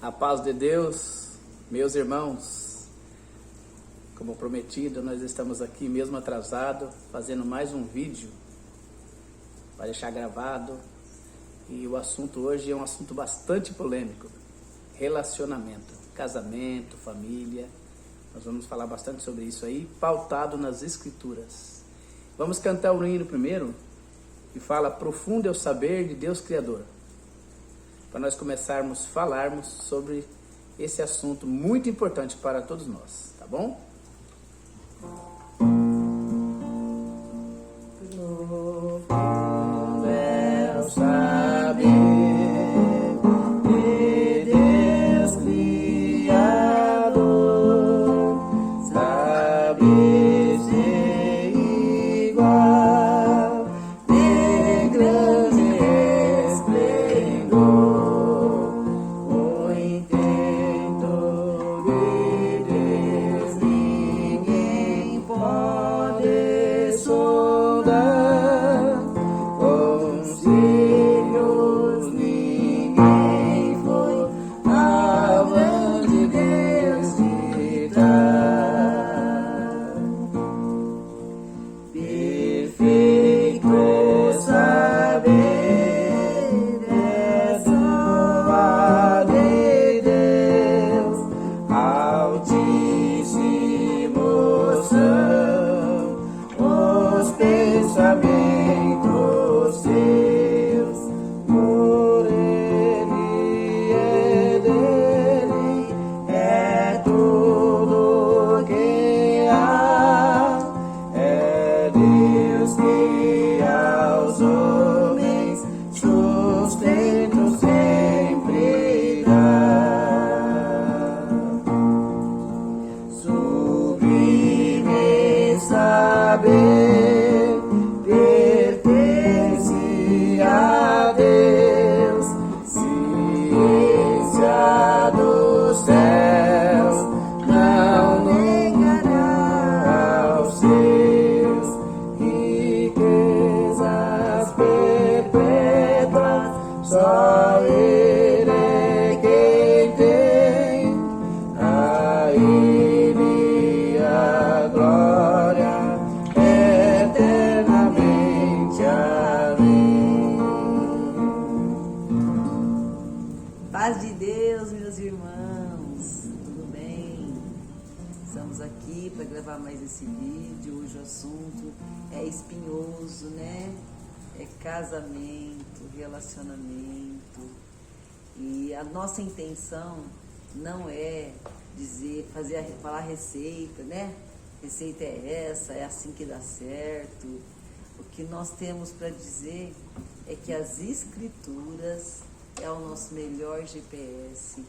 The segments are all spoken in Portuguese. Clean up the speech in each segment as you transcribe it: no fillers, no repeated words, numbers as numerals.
A paz de Deus, meus irmãos, como prometido, nós estamos aqui mesmo atrasado, fazendo mais um vídeo para deixar gravado. E o assunto hoje é um assunto bastante polêmico: relacionamento, casamento, família. Nós vamos falar bastante sobre isso aí, pautado nas Escrituras. Vamos cantar o hino primeiro, que fala: profundo é o saber de Deus Criador, para nós começarmos a falarmos sobre esse assunto muito importante para todos nós, tá bom? Profundo é o saber de Deus Criador, saber ser igual, de grande esplendor, o intento de Deus ninguém pode sondar, conselhos ninguém foi a mão de Deus ditar. Perfeito é saber, é só de Deus, altíssimos são os pensamentos seus, por Ele é dele, é tudo que há, é Deus que aos homens sustento sempre dá. Sublime saber, pertence a Deus, ciência dos céus não negará aos seus, riquezas perpétuas só Ele é quem tem, a Ele a glória eternamente. Amém. Paz de Deus, meus irmãos, tudo bem? Estamos aqui para gravar mais esse vídeo. Hoje o assunto é espinhoso, né? É casamento, relacionamento. E a nossa intenção não é falar receita, né? Receita é essa, é assim que dá certo. O que nós temos para dizer é que as Escrituras é o nosso melhor GPS,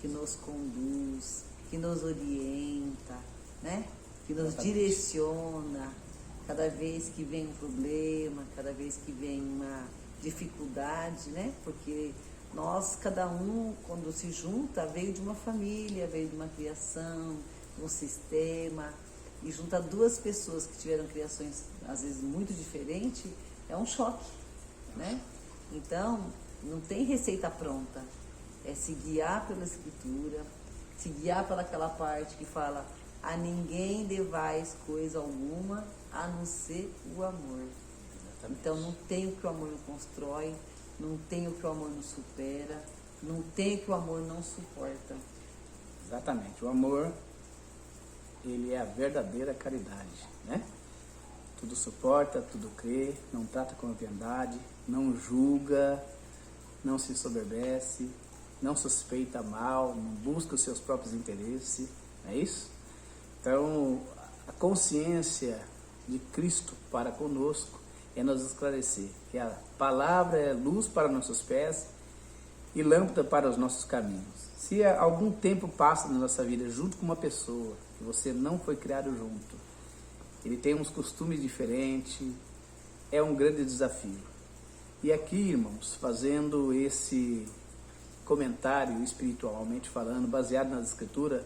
que nos conduz, que nos orienta, né? Que nos direciona cada vez que vem um problema, cada vez que vem uma dificuldade, né? Porque nós, cada um, quando se junta, veio de uma família, veio de uma criação, de um sistema, e junta duas pessoas que tiveram criações, às vezes, muito diferentes, é um choque, né? Então, não tem receita pronta, é se guiar pela Escritura, se guiar pelaquela parte que fala: a ninguém devais coisa alguma, a não ser o amor. Então, não tem o que o amor não constrói, não tem o que o amor não supera, não tem o que o amor não suporta. Exatamente, o amor, ele é a verdadeira caridade, né? Tudo suporta, tudo crê, não trata com leviandade, não julga, não se soberbece, não suspeita mal, não busca os seus próprios interesses, não é isso? Então, a consciência de Cristo para conosco é nos esclarecer que a palavra é luz para nossos pés e lâmpada para os nossos caminhos. Se algum tempo passa na nossa vida junto com uma pessoa que você não foi criado junto, ele tem uns costumes diferentes, é um grande desafio. E aqui, irmãos, fazendo esse comentário espiritualmente falando, baseado nas Escrituras,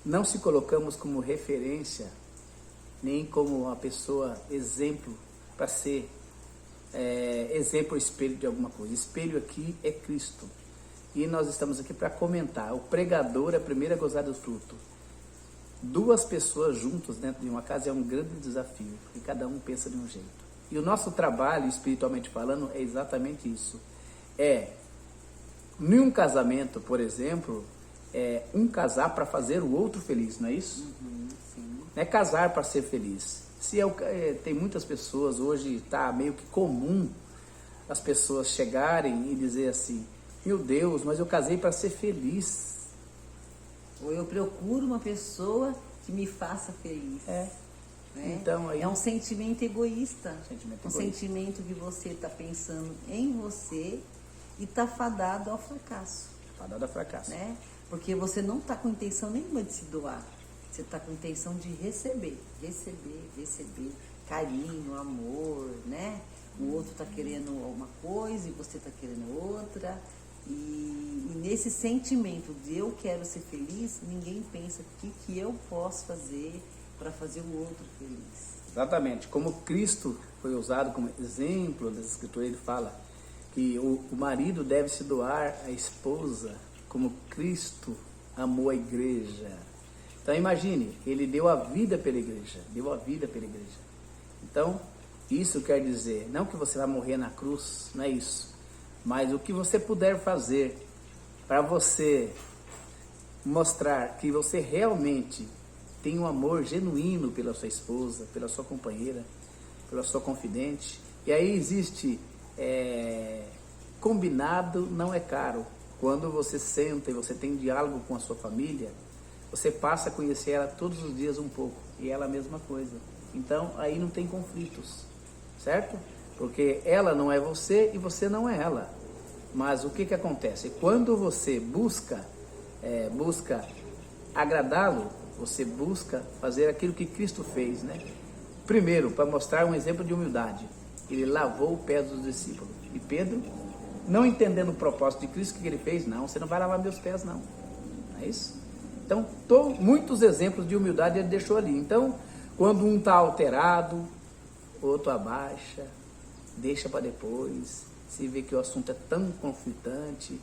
não se colocamos como referência, nem como uma pessoa exemplo para ser exemplo ou espelho de alguma coisa. Espelho aqui é Cristo. e nós estamos aqui para comentar. O pregador é primeiro a gozar do fruto. Duas pessoas juntas dentro de uma casa é um grande desafio, porque cada um pensa de um jeito. E o nosso trabalho, espiritualmente falando, é exatamente isso. Num casamento, por exemplo, um casar para fazer o outro feliz, não é isso? Sim. Não é casar para ser feliz. Tem muitas pessoas, hoje está meio que comum as pessoas chegarem e dizer assim, meu Deus, mas eu casei para ser feliz. Ou eu procuro uma pessoa que me faça feliz. Né? Então, aí, é um sentimento egoísta. Sentimento sentimento que você está pensando em você e está fadado ao fracasso. Fadado ao fracasso. Né? Porque você não está com intenção nenhuma de se doar. Você está com intenção de receber. Receber carinho, amor, né? O outro está querendo uma coisa e você está querendo outra. E nesse sentimento de eu quero ser feliz, ninguém pensa o que eu posso fazer para fazer o outro feliz. Exatamente. Como Cristo foi usado como exemplo das Escrituras, ele fala que o marido deve se doar à esposa como Cristo amou a igreja. Então imagine, ele deu a vida pela igreja, Então, isso quer dizer, não que você vai morrer na cruz, não é isso. Mas o que você puder fazer para você mostrar que você realmente tem um amor genuíno pela sua esposa, pela sua companheira, pela sua confidente. E aí existe combinado não é caro. Quando você senta e você tem diálogo com a sua família, você passa a conhecer ela todos os dias um pouco. E ela a mesma coisa. Então aí não tem conflitos, certo? Porque ela não é você e você não é ela. Mas o que acontece? Quando você busca agradá-lo, você busca fazer aquilo que Cristo fez, né? Primeiro, para mostrar um exemplo de humildade, ele lavou o pé dos discípulos. E Pedro, não entendendo o propósito de Cristo, o que ele fez? Não, você não vai lavar meus pés, não. Não é isso? Então, muitos exemplos de humildade ele deixou ali. Então, quando um está alterado, outro abaixa, deixa para depois. Se vê que o assunto é tão conflitante,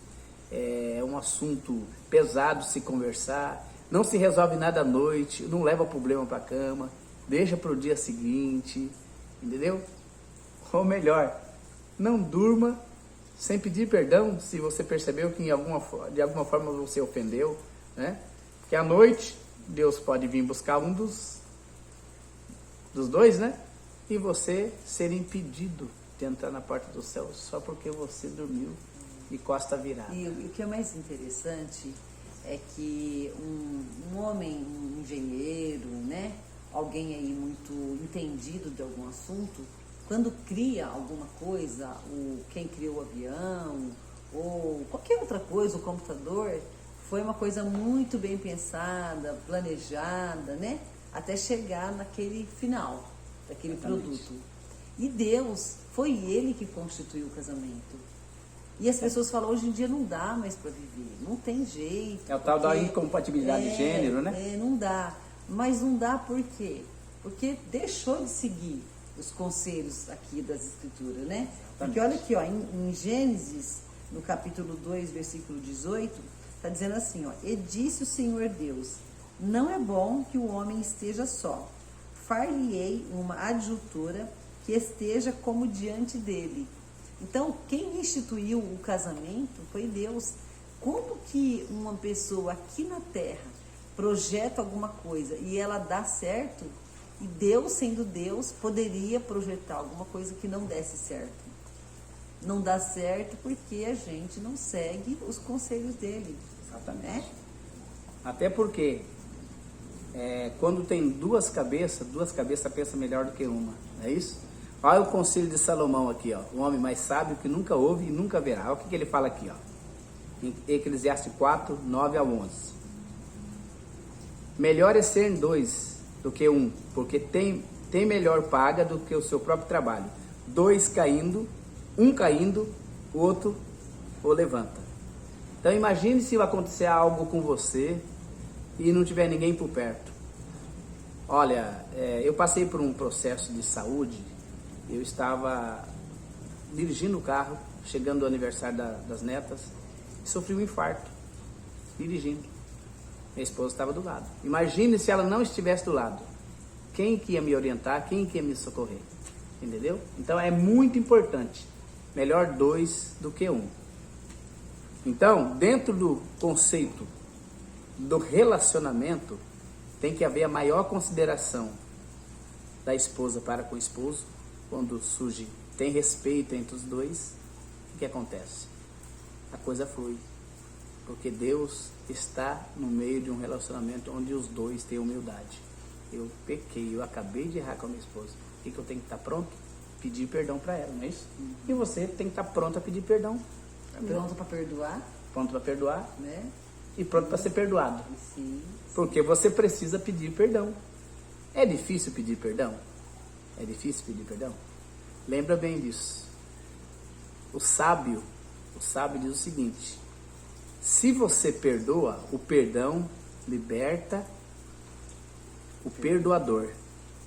é um assunto pesado de se conversar, não se resolve nada à noite, não leva o problema para a cama, deixa para o dia seguinte, entendeu? Ou melhor, não durma sem pedir perdão se você percebeu que de alguma forma você ofendeu, né? Porque à noite Deus pode vir buscar um dos dois, né? E você ser impedido de entrar na porta do céu só porque você dormiu de costa virada. E o que é mais interessante é que um homem, um engenheiro, né? Alguém aí muito entendido de algum assunto, quando cria alguma coisa, quem criou o avião, ou qualquer outra coisa, o computador, foi uma coisa muito bem pensada, planejada, né? Até chegar naquele final, daquele produto. E Deus, foi Ele que constituiu o casamento. E as pessoas falam, hoje em dia não dá mais para viver, não tem jeito. É o tal da incompatibilidade de gênero, né? Não dá. Mas não dá por quê? Porque deixou de seguir os conselhos aqui das Escrituras, né? Porque olha aqui, ó, em Gênesis, no capítulo 2, versículo 18, está dizendo assim, ó, e disse o Senhor Deus, não é bom que o homem esteja só, far-lhe-ei uma adjutora que esteja como diante dele. Então, quem instituiu o casamento foi Deus. Como que uma pessoa aqui na Terra projeta alguma coisa e ela dá certo, e Deus, sendo Deus, poderia projetar alguma coisa que não desse certo? Não dá certo porque a gente não segue os conselhos dele. Exatamente. Né? Até porque quando tem duas cabeças pensam melhor do que uma, não é isso? Olha o conselho de Salomão aqui, ó, o homem mais sábio que nunca ouve e nunca verá. Olha o que ele fala aqui, ó, em Eclesiastes 4, 9 a 11. Melhor é ser dois do que um, porque tem melhor paga do que o seu próprio trabalho. Dois caindo, um caindo, o outro o levanta. Então imagine se acontecer algo com você e não tiver ninguém por perto. Olha, eu passei por um processo de saúde. Eu estava dirigindo o carro, chegando ao aniversário das netas, e sofri um infarto dirigindo. Minha esposa estava do lado. Imagine se ela não estivesse do lado. Quem que ia me orientar? Quem que ia me socorrer? Entendeu? Então é muito importante. Melhor 2 do que 1. Então, dentro do conceito do relacionamento, tem que haver a maior consideração da esposa para com o esposo. Quando surge, tem respeito entre os dois, o que acontece? A coisa flui. Porque Deus está no meio de um relacionamento onde os dois têm humildade. Eu pequei, eu acabei de errar com a minha esposa. O que eu tenho que estar pronto? Pedir perdão para ela, não é isso? E você tem que estar pronto a pedir perdão. Pronto para perdoar? Pronto para perdoar, né? E pronto para ser perdoado. Sim. Porque você precisa pedir perdão. É difícil pedir perdão? É difícil pedir perdão? Lembra bem disso. O sábio diz o seguinte: se você perdoa, o perdão liberta o perdoador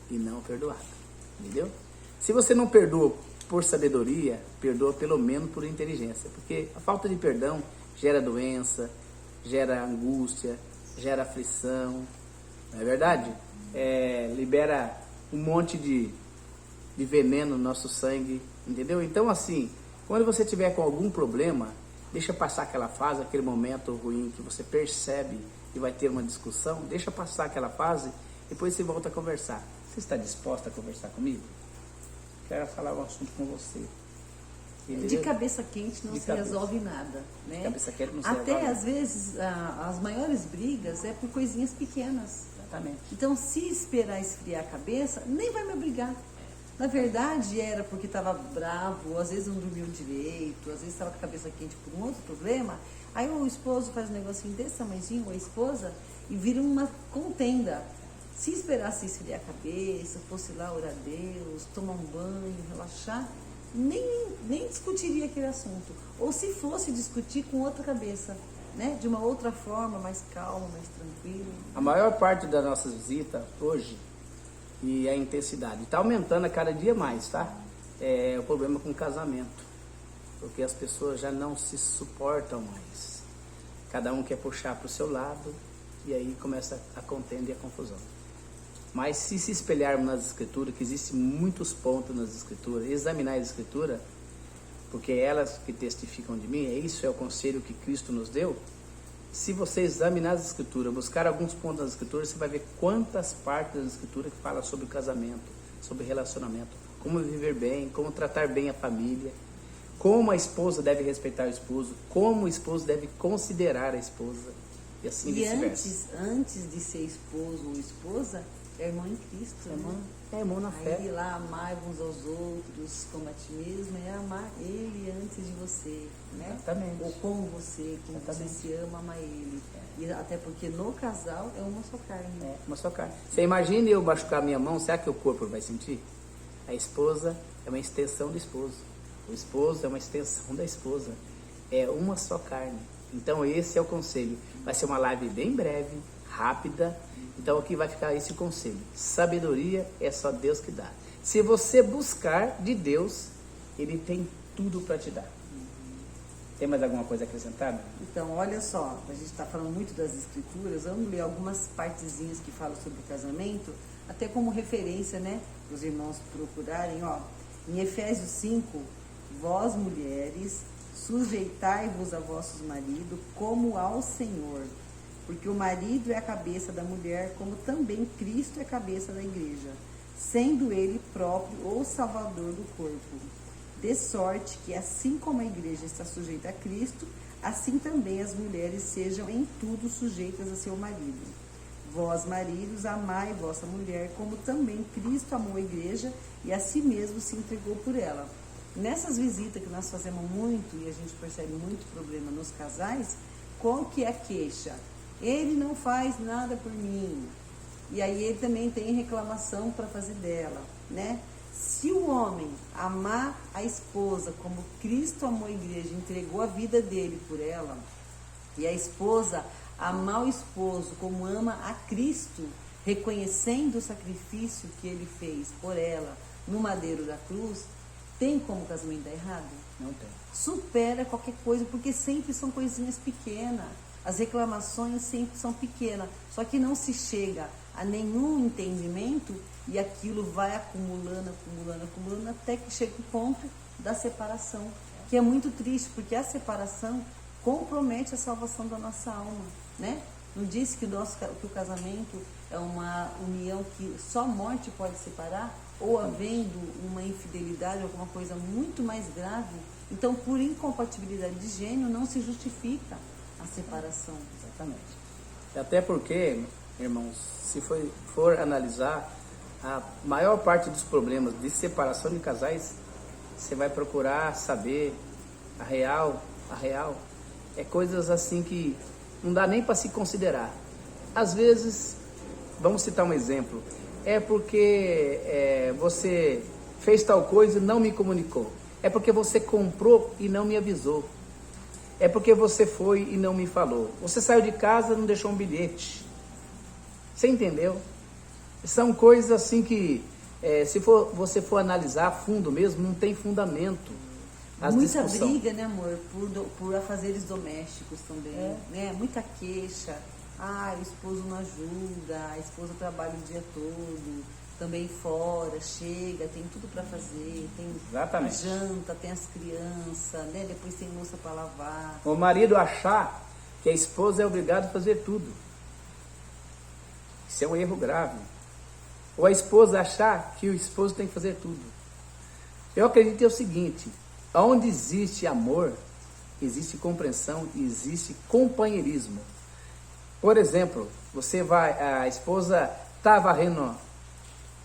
e não o perdoado. Entendeu? Se você não perdoa por sabedoria, perdoa pelo menos por inteligência. Porque a falta de perdão gera doença, gera angústia, gera aflição. Não é verdade? Libera um monte de veneno no nosso sangue. Entendeu? Então, assim, quando você tiver com algum problema, deixa passar aquela fase, aquele momento ruim que você percebe que vai ter uma discussão. Deixa passar aquela fase, depois você volta a conversar. Você está disposta a conversar comigo? Quero falar um assunto com você. Entendeu? De cabeça quente não De se cabeça. resolve nada, né? De cabeça quente não se Até resolve às vezes as maiores brigas é por coisinhas pequenas. Exatamente. Então, se esperar esfriar a cabeça, nem vai me obrigar. Na verdade, era porque estava bravo, às vezes não dormiu direito, às vezes estava com a cabeça quente por um outro problema. Aí o esposo faz um negocinho desse tamanhozinho, ou a esposa, e vira uma contenda. Se esperasse esfriar a cabeça, fosse lá orar a Deus, tomar um banho, relaxar, nem discutiria aquele assunto. Ou se fosse discutir com outra cabeça, né? De uma outra forma, mais calma, mais tranquila. A maior parte das nossas visitas hoje, e a intensidade, está aumentando a cada dia mais, tá? É o problema com o casamento. Porque as pessoas já não se suportam mais. Cada um quer puxar para o seu lado, e aí começa a contenda e a confusão. Mas se espelharmos nas escrituras, que existem muitos pontos nas escrituras, examinar as escrituras, porque elas que testificam de mim, isso é o conselho que Cristo nos deu. Se você examinar as escrituras, buscar alguns pontos das escrituras, você vai ver quantas partes das escrituras que falam sobre o casamento, sobre relacionamento, como viver bem, como tratar bem a família, como a esposa deve respeitar o esposo, como o esposo deve considerar a esposa, e assim vice-versa. Antes de ser esposo ou esposa, é irmão em Cristo, né? É irmão na fé. Aí lá, amar uns aos outros como a ti mesmo, é amar ele antes de você, né? Exatamente. Ou com você, como Exatamente. você se ama, amar ele. E até porque no casal é uma só carne. É, uma só carne. Você imagina eu machucar minha mão, será que o corpo vai sentir? A esposa é uma extensão do esposo. O esposo é uma extensão da esposa. É uma só carne. Então esse é o conselho. Vai ser uma live bem breve, rápida. Então aqui vai ficar esse conselho. Sabedoria é só Deus que dá. Se você buscar de Deus, Ele tem tudo para te dar. Tem mais alguma coisa a acrescentar, meu? Então, olha só, a gente está falando muito das escrituras, vamos ler algumas partezinhas que falam sobre o casamento, até como referência, né, para os irmãos procurarem, ó. Em Efésios 5, vós mulheres, sujeitai-vos a vossos maridos como ao Senhor, porque o marido é a cabeça da mulher, como também Cristo é a cabeça da igreja, sendo ele próprio o salvador do corpo. De sorte que, assim como a igreja está sujeita a Cristo, assim também as mulheres sejam em tudo sujeitas a seu marido. Vós, maridos, amai vossa mulher, como também Cristo amou a igreja e a si mesmo se entregou por ela. Nessas visitas que nós fazemos muito, e a gente percebe muito problema nos casais, qual que é a queixa? Ele não faz nada por mim. E aí ele também tem reclamação para fazer dela, né? Se o homem amar a esposa como Cristo amou a igreja, entregou a vida dele por ela, e a esposa amar o esposo como ama a Cristo, reconhecendo o sacrifício que ele fez por ela no madeiro da cruz, Tem como o casamento dar errado? Não tem. Supera qualquer coisa, porque sempre são coisinhas pequenas. As reclamações sempre são pequenas. Só que não se chega a nenhum entendimento e aquilo vai acumulando, acumulando, acumulando, até que chega o ponto da separação. Que é muito triste, porque a separação compromete a salvação da nossa alma, né? Não disse que o casamento é uma união que só a morte pode separar? Ou havendo uma infidelidade, alguma coisa muito mais grave? Então, por incompatibilidade de gênero, não se justifica a separação. Exatamente. Até porque, irmãos, se for analisar, a maior parte dos problemas de separação de casais, você vai procurar saber a real, é coisas assim que não dá nem para se considerar. Às vezes, vamos citar um exemplo, é porque você fez tal coisa e não me comunicou. É porque você comprou e não me avisou. É porque você foi e não me falou. Você saiu de casa e não deixou um bilhete. Você entendeu? São coisas assim que, se você for analisar a fundo mesmo, não tem fundamento. Muita briga, né, amor? Por afazeres domésticos também. Né? Muita queixa. O esposo não ajuda, a esposa trabalha o dia todo, também fora, chega, tem tudo para fazer, tem Exatamente. Janta, tem as crianças, né? Depois tem louça para lavar. O marido achar que a esposa é obrigada a fazer tudo. Isso é um erro grave. Ou a esposa achar que o esposo tem que fazer tudo. Eu acredito o seguinte, onde existe amor, existe compreensão e existe companheirismo. Por exemplo, a esposa está varrendo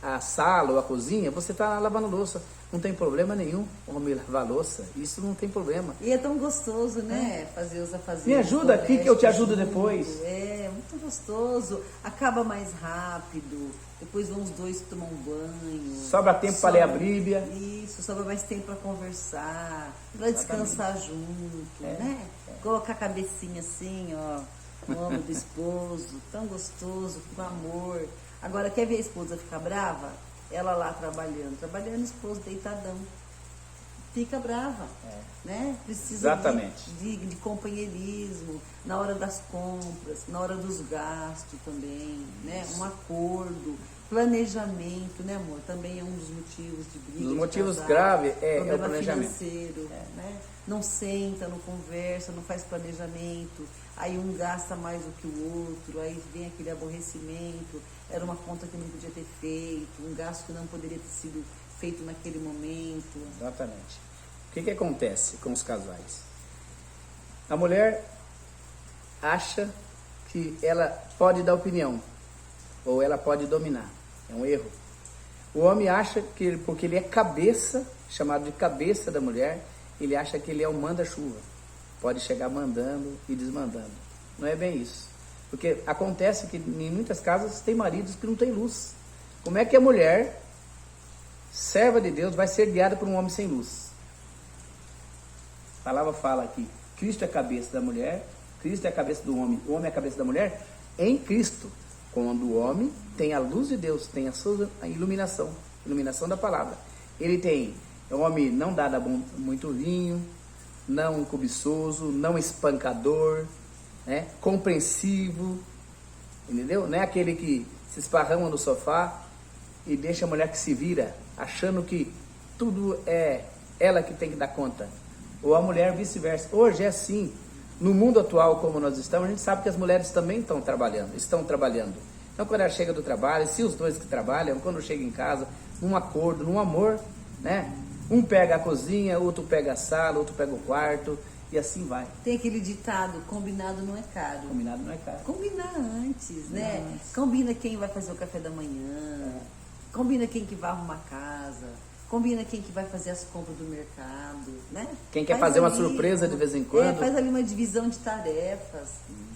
a sala ou a cozinha, você está lavando louça. Não tem problema nenhum o homem lavar louça. Isso não tem problema. E é tão gostoso, né? Fazer os afazeres. Me ajuda aqui que eu te ajudo depois. É, muito gostoso. Acaba mais rápido. Depois vão os dois tomar um banho. Sobra tempo para ler a Bíblia. Isso, sobra mais tempo para conversar, para descansar junto, né? Colocar a cabecinha assim, ó, no ombro do esposo, tão gostoso, com amor. Agora, quer ver a esposa ficar brava? Ela lá trabalhando, o esposo deitadão. Fica brava, né? Precisa de companheirismo, na hora das compras, na hora dos gastos também, né? Um acordo, planejamento, né, amor? Também é um dos motivos de briga. Os motivos graves é o planejamento. Financeiro, né? Não senta, não conversa, não faz planejamento, aí um gasta mais do que o outro, aí vem aquele aborrecimento, era uma conta que não podia ter feito, um gasto que não poderia ter sido feito naquele momento. Exatamente. O que acontece com os casais? A mulher acha que ela pode dar opinião, ou ela pode dominar. É um erro. O homem acha que, porque ele é cabeça, chamado de cabeça da mulher, ele acha que ele é o manda-chuva. Pode chegar mandando e desmandando. Não é bem isso. Porque acontece que em muitas casas tem maridos que não têm luz. Como é que a mulher, serva de Deus, vai ser guiada por um homem sem luz? A palavra fala aqui, Cristo é a cabeça da mulher, Cristo é a cabeça do homem, o homem é a cabeça da mulher, em Cristo. Quando o homem tem a luz de Deus, tem a sua iluminação da palavra. Ele tem, o homem não dá muito vinho, não cobiçoso, não espancador, né? Compreensivo, entendeu? Não é aquele que se esparrama no sofá e deixa a mulher que se vira, achando que tudo é ela que tem que dar conta. Ou a mulher vice-versa. Hoje é assim. No mundo atual como nós estamos, a gente sabe que as mulheres também estão trabalhando. Então, quando ela chega do trabalho, se os dois que trabalham, quando chega em casa, num acordo, num amor, né? Um pega a cozinha, outro pega a sala, outro pega o quarto, e assim vai. Tem aquele ditado, combinado não é caro. Combinado não é caro. Combinar antes, né? Combina quem vai fazer o café da manhã, combina quem que vai arrumar a casa, combina quem que vai fazer as compras do mercado, né? Quem quer fazer uma surpresa de vez em quando. Faz ali uma divisão de tarefas.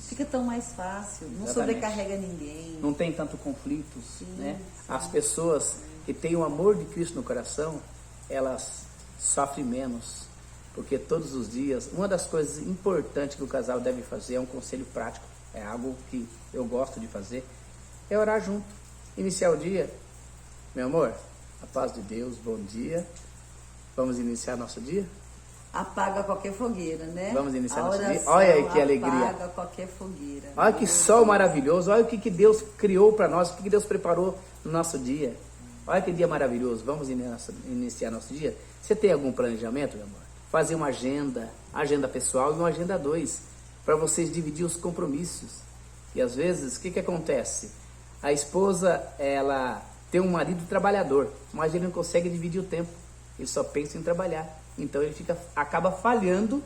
Fica tão mais fácil, não sobrecarrega ninguém. Não tem tanto conflitos, né? As pessoas que têm o amor de Cristo no coração, elas sofrem menos. Porque todos os dias, uma das coisas importantes que o casal deve fazer, é um conselho prático, é algo que eu gosto de fazer, é orar junto. Iniciar o dia, meu amor, a paz de Deus, bom dia. Vamos iniciar nosso dia? Apaga qualquer fogueira, né? Vamos iniciar a nosso dia? oração Olha aí que alegria. Apaga qualquer fogueira. Olha que sol maravilhoso. Olha o que Deus criou para nós, o que Deus preparou no nosso dia. Olha que dia maravilhoso. Vamos iniciar nosso dia? Você tem algum planejamento, meu amor? Fazer uma agenda pessoal e uma agenda 2, para vocês dividir os compromissos. E às vezes, o que acontece? A esposa, ela tem um marido trabalhador, mas ele não consegue dividir o tempo. Ele só pensa em trabalhar. Então ele acaba falhando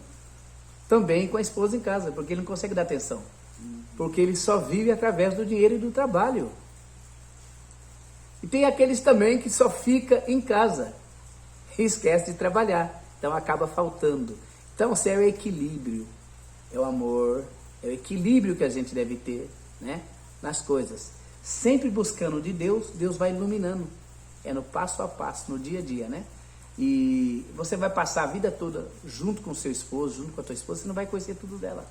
também com a esposa em casa, porque ele não consegue dar atenção. Porque ele só vive através do dinheiro e do trabalho. E tem aqueles também que só fica em casa e esquece de trabalhar. Então acaba faltando. Então, é o equilíbrio, é o amor, é o equilíbrio que a gente deve ter, né, nas coisas. Sempre buscando de Deus, Deus vai iluminando. É no passo a passo, no dia a dia, né? E você vai passar a vida toda junto com o seu esposo, junto com a tua esposa, você não vai conhecer tudo dela.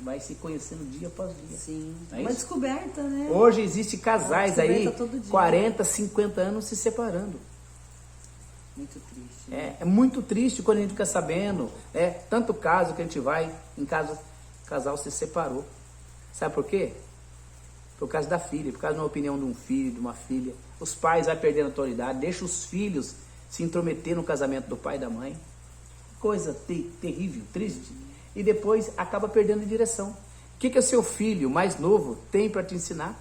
Vai se conhecendo dia após dia. Sim, é uma descoberta, né? Hoje existe casais aí, todo dia. 40, 50 anos se separando. Muito triste. Né? É muito triste quando a gente fica sabendo, tanto caso que a gente vai, em casa, o casal se separou. Sabe por quê? Por causa da filha, por causa de uma opinião de um filho, de uma filha. Os pais vão perdendo autoridade, deixam os filhos se intrometer no casamento do pai e da mãe. Coisa terrível, triste. E depois acaba perdendo direção. O que o seu filho mais novo tem para te ensinar?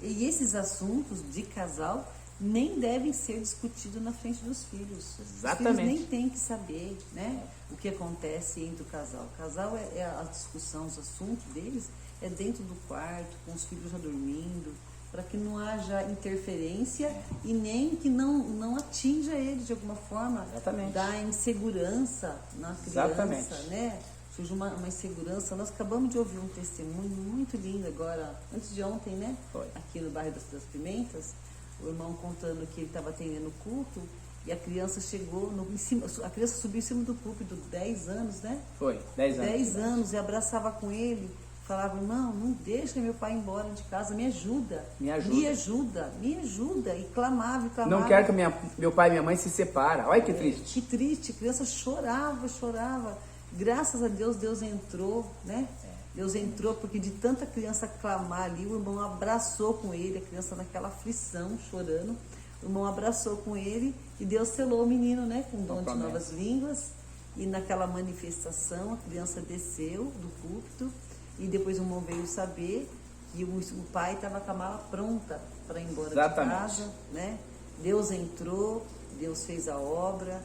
E esses assuntos de casal nem devem ser discutidos na frente dos filhos. Exatamente. Os filhos nem têm que saber, né, o que acontece entre o casal. O casal é a discussão, os assuntos deles é dentro do quarto, com os filhos já dormindo, para que não haja interferência e nem que não atinja ele de alguma forma. Exatamente. Da insegurança na criança, Exatamente. né? Surge uma insegurança. Nós acabamos de ouvir um testemunho muito lindo agora, antes de ontem, né? Foi. Aqui no bairro das Pimentas, o irmão contando que ele estava atendendo o culto e a criança chegou em cima, a criança subiu em cima do púlpito, 10 anos, né? Foi, 10 anos. 10 anos, e abraçava com ele, falava, não deixa meu pai ir embora de casa, me ajuda. Me ajuda. E clamava. Não quero que meu pai e minha mãe se separem. Olha que triste. Que triste, a criança chorava. Graças a Deus, Deus entrou, né? Deus entrou, porque de tanta criança clamar ali, o irmão abraçou com ele, a criança naquela aflição, chorando. O irmão abraçou com ele e Deus selou o menino, né? Com dom de novas línguas. E naquela manifestação, a criança desceu do púlpito e depois o irmão veio saber que o pai estava com a mala pronta para ir embora Exatamente. de casa, né? Deus entrou, Deus fez a obra,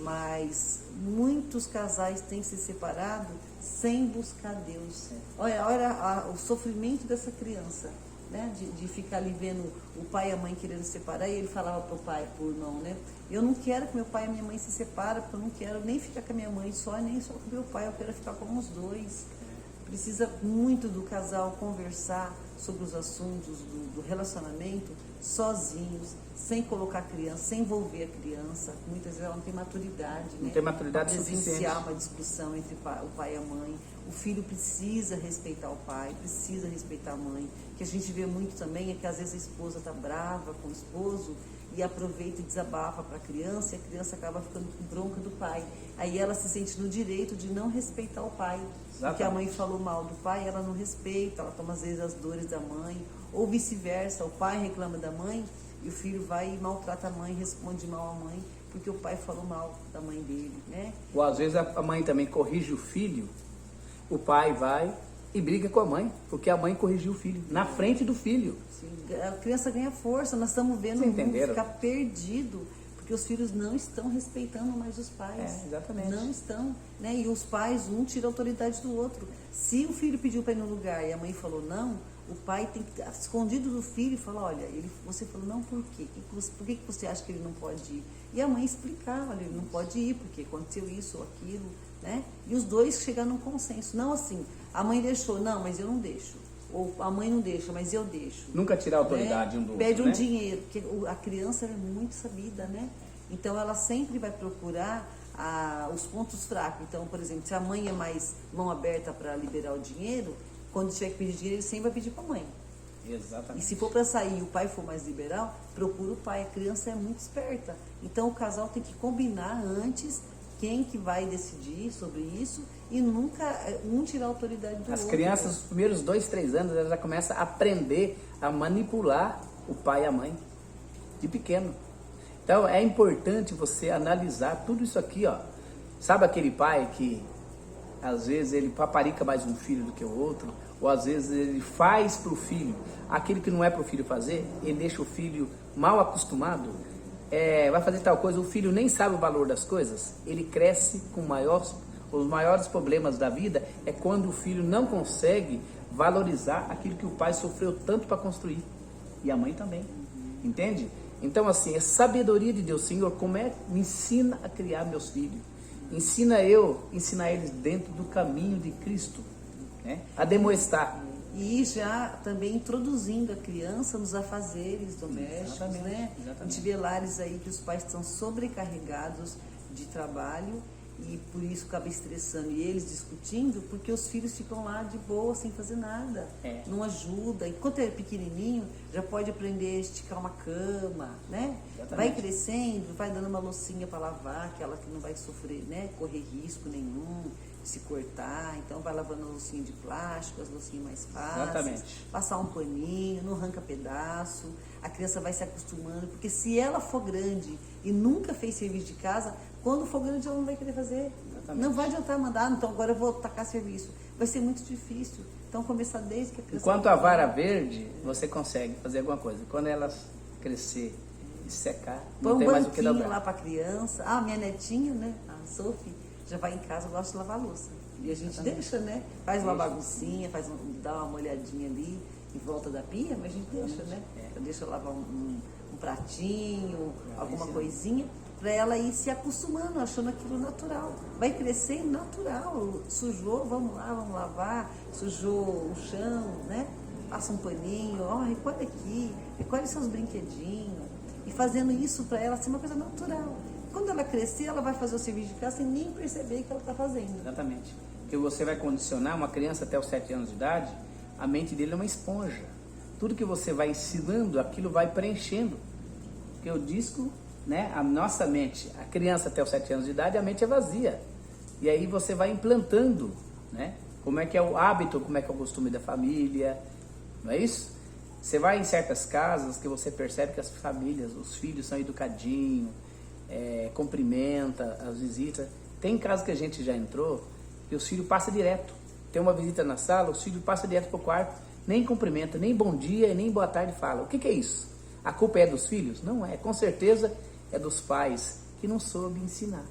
mas muitos casais têm se separado sem buscar Deus. Olha o sofrimento dessa criança, né? De ficar ali vendo o pai e a mãe querendo se separar, e ele falava pro irmão, né? Eu não quero que meu pai e minha mãe se separem, porque eu não quero nem ficar com a minha mãe só, nem só com meu pai, eu quero ficar com os dois. Precisa muito do casal conversar sobre os assuntos do relacionamento sozinhos, sem colocar a criança, sem envolver a criança. Muitas vezes ela não tem maturidade, né? Não tem maturidade suficiente. Presenciar uma discussão entre o pai e a mãe. O filho precisa respeitar o pai, precisa respeitar a mãe. O que a gente vê muito também é que às vezes a esposa está brava com o esposo e aproveita e desabafa para a criança, e a criança acaba ficando com bronca do pai. Aí ela se sente no direito de não respeitar o pai. Exatamente. Porque a mãe falou mal do pai, ela não respeita, ela toma às vezes as dores da mãe, ou vice-versa, o pai reclama da mãe e o filho vai e maltrata a mãe, responde mal à mãe, porque o pai falou mal da mãe dele, né? Ou às vezes a mãe também corrige o filho, o pai vai e briga com a mãe, porque a mãe corrigiu o filho, na frente do filho. Sim, a criança ganha força, nós estamos vendo o mundo ficar perdido, porque os filhos não estão respeitando mais os pais. Exatamente. Não estão, né? E os pais, um tira a autoridade do outro. Se o filho pediu para ir no lugar e a mãe falou não, o pai tem que, escondido do filho, falar, olha, você falou não, por quê? Por que você acha que ele não pode ir? E a mãe explicar, olha, ele não pode ir, porque aconteceu isso ou aquilo, né? E os dois chegaram num consenso. Não assim, a mãe deixou, não, mas eu não deixo. Ou a mãe não deixa, mas eu deixo. Nunca tirar a autoridade um do outro, pede um dinheiro, porque a criança é muito sabida, né? Então ela sempre vai procurar os pontos fracos. Então, por exemplo, se a mãe é mais mão aberta para liberar o dinheiro, quando tiver que pedir dinheiro, ele sempre vai pedir para a mãe. Exatamente. E se for para sair e o pai for mais liberal, procura o pai. A criança é muito esperta. Então o casal tem que combinar antes quem que vai decidir sobre isso e nunca um tirar a autoridade do outro. As crianças, nos primeiros 2, 3 anos, elas já começam a aprender a manipular o pai e a mãe, de pequeno. Então é importante você analisar tudo isso aqui, ó. Sabe aquele pai que às vezes ele paparica mais um filho do que o outro, ou às vezes ele faz para o filho aquilo que não é para o filho fazer, ele deixa o filho mal acostumado, vai fazer tal coisa, o filho nem sabe o valor das coisas, ele cresce com os maiores problemas da vida é quando o filho não consegue valorizar aquilo que o pai sofreu tanto para construir, e a mãe também, entende? Então assim, é sabedoria de Deus. Senhor, me ensina a criar meus filhos, ensinar eles dentro do caminho de Cristo, né? A demoestar. E já também introduzindo a criança nos afazeres domésticos, né? Exatamente. A gente vê lares aí que os pais estão sobrecarregados de trabalho e por isso acaba estressando e eles discutindo, porque os filhos ficam lá de boa, sem fazer nada, não ajuda. Enquanto é pequenininho, já pode aprender a esticar uma cama, né? Exatamente. Vai crescendo, vai dando uma loucinha para lavar, aquela que não vai sofrer, né? Correr risco nenhum, se cortar. Então vai lavando a loucinha de plástico, as loucinhas mais fáceis. Exatamente. Passar um paninho, não arranca pedaço. A criança vai se acostumando, porque se ela for grande e nunca fez serviço de casa, quando for grande ela não vai querer fazer. Exatamente. Não vai adiantar mandar, então agora eu vou tacar serviço. Vai ser muito difícil. Então começar desde que a criança... Enquanto a vara verde, você consegue fazer alguma coisa. Quando ela crescer e secar, não tem mais o que Põe um dobrar. banquinho lá para a criança. Ah, minha netinha, né, a Sophie, já vai em casa, gosta de lavar louça. E a gente deixa, né? Faz uma baguncinha, dá uma molhadinha ali em volta da pia, mas a gente deixa, né? Deixa eu lavar um pratinho, alguma coisinha, para ela ir se acostumando, achando aquilo natural. Vai crescendo natural. Sujou, vamos lá, vamos lavar. Sujou o chão, né? Passa um paninho, recolhe aqui, recolhe seus brinquedinhos. E fazendo isso para ela ser uma coisa natural. Quando ela crescer, ela vai fazer o serviço de casa sem nem perceber que ela está fazendo. Exatamente. Porque você vai condicionar uma criança até os 7 anos de idade, a mente dele é uma esponja. Tudo que você vai ensinando, aquilo vai preenchendo. Porque o disco, né, a nossa mente, a criança até os 7 anos de idade, a mente é vazia. E aí você vai implantando, né, como é que é o hábito, como é que é o costume da família, não é isso? Você vai em certas casas que você percebe que as famílias, os filhos são educadinhos, cumprimenta as visitas. Tem casa que a gente já entrou que os filhos passam direto. Tem uma visita na sala, os filhos passam direto pro quarto, nem cumprimenta, nem bom dia, nem boa tarde fala. O que é isso? A culpa é dos filhos? Não é. Com certeza é dos pais que não soube ensinar.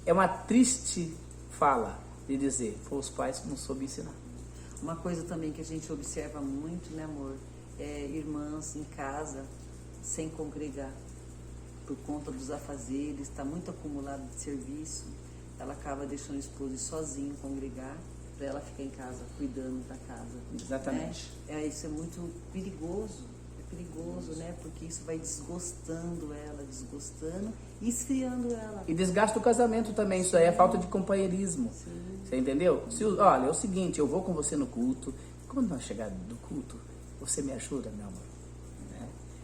É uma triste fala de dizer, foi os pais que não soube ensinar. Uma coisa também que a gente observa muito, né, amor? É irmãs em casa sem congregar. Por conta dos afazeres, está muito acumulado de serviço, ela acaba deixando o esposo ir sozinho congregar, para ela ficar em casa, cuidando da casa. Exatamente. Né? Isso é muito perigoso, né? Porque isso vai desgostando ela, e esfriando ela. E desgasta o casamento também, isso aí é falta de companheirismo. Sim. Você entendeu? Olha, é o seguinte, eu vou com você no culto, quando nós chegarmos do culto, você me ajuda, meu amor?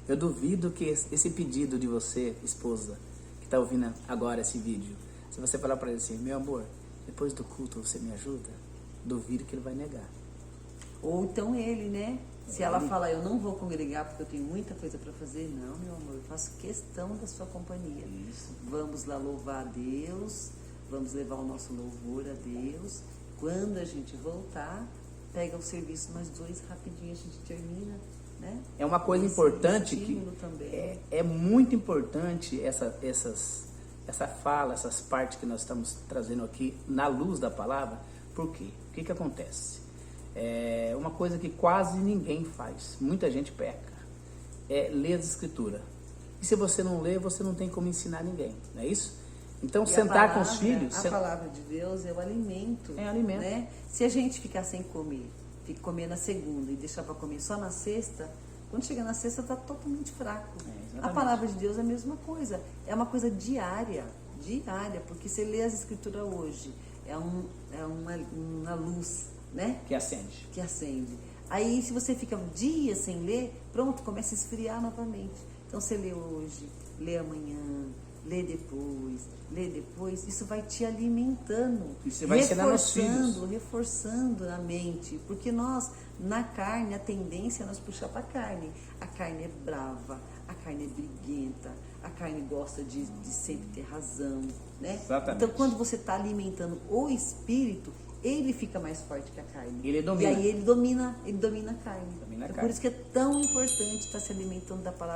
Eu duvido que esse pedido de você, esposa, que está ouvindo agora esse vídeo, se você falar para ele assim, meu amor, depois do culto você me ajuda, duvido que ele vai negar. Ou então ele, né? Se ela falar, eu não vou congregar porque eu tenho muita coisa para fazer, não, meu amor, eu faço questão da sua companhia. Isso. Vamos lá louvar a Deus, vamos levar o nosso louvor a Deus. Quando a gente voltar, pega o serviço, nós dois, rapidinho a gente termina. Né? É uma coisa importante que é muito importante essa fala, essas partes que nós estamos trazendo aqui na luz da palavra. Por quê? O que acontece? É uma coisa que quase ninguém faz, muita gente peca, é ler as escrituras. E se você não lê, você não tem como ensinar ninguém, não é isso? Então, sentar com os filhos... A palavra de Deus é o alimento. É alimento. Né? Se a gente ficar sem comer, fica comer na segunda e deixar para comer só na sexta, quando chega na sexta está totalmente fraco. A palavra de Deus é a mesma coisa. É uma coisa diária, porque você lê as escrituras hoje, é uma luz, né? Que acende. Aí, se você fica dias sem ler, pronto, começa a esfriar novamente. Então, você lê hoje, lê amanhã, lê depois, isso vai te alimentando, E você vai ensinando aos filhos. reforçando na mente, porque nós, na carne, a tendência é nós puxar para a carne. A carne é brava, a carne é briguenta, a carne gosta de sempre ter razão, né? Exatamente. Então, quando você está alimentando o espírito, ele fica mais forte que a carne. Ele domina. E aí ele domina a carne. Domina a Por carne. isso que é tão importante estar se alimentando da palavra